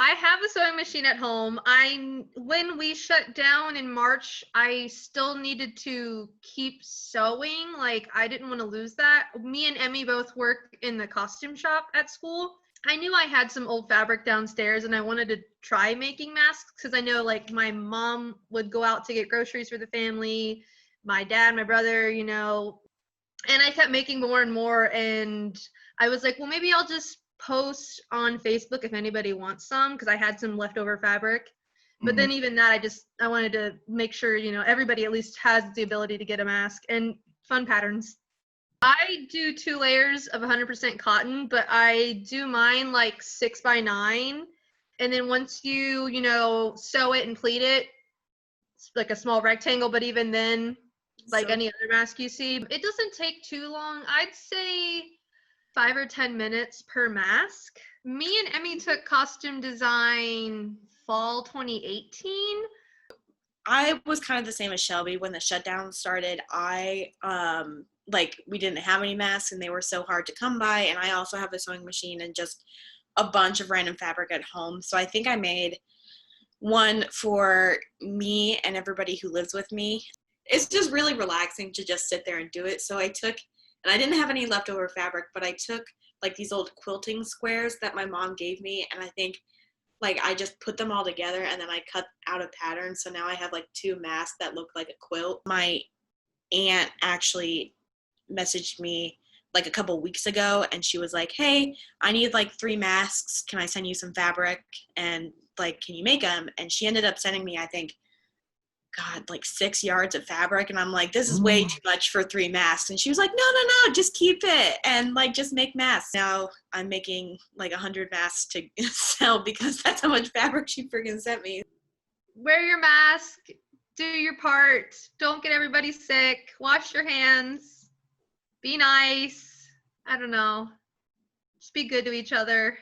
I have a sewing machine at home. When we shut down in March, I still needed to keep sewing. Like, I didn't want to lose that. Me and Emmy both work in the costume shop at school. I knew I had some old fabric downstairs and I wanted to try making masks because I know like my mom would go out to get groceries for the family, my dad, my brother, and I kept making more and more. And I was like, well, maybe I'll just post on Facebook if anybody wants some because I had some leftover fabric. But then even that, I wanted to make sure, everybody at least has the ability to get a mask and fun patterns. I do 2 layers of 100% cotton, but I do mine like 6x9. And then once sew it and pleat it, it's like a small rectangle, but even then, like any other mask you see, it doesn't take too long. I'd say 5 or 10 minutes per mask. Me and Emmy took costume design fall 2018. I was kind of the same as Shelby. When the shutdown started, we didn't have any masks and they were so hard to come by. And I also have a sewing machine and just a bunch of random fabric at home. So I think I made one for me and everybody who lives with me. It's just really relaxing to just sit there and do it. So I didn't have any leftover fabric, but I took like these old quilting squares that my mom gave me. And I think I just put them all together and then I cut out a pattern. So now I have like 2 masks that look like a quilt. My aunt actually messaged me like a couple weeks ago and she was like, hey, I need like 3 masks. Can I send you some fabric? And like, can you make them? And she ended up sending me, I think, like 6 yards of fabric. And I'm like, this is way too much for 3 masks. And she was like, no, just keep it. And like, just make masks. Now I'm making like 100 masks to sell because that's how much fabric she freaking sent me. Wear your mask, do your part. Don't get everybody sick. Wash your hands. Be nice. I don't know. Just be good to each other.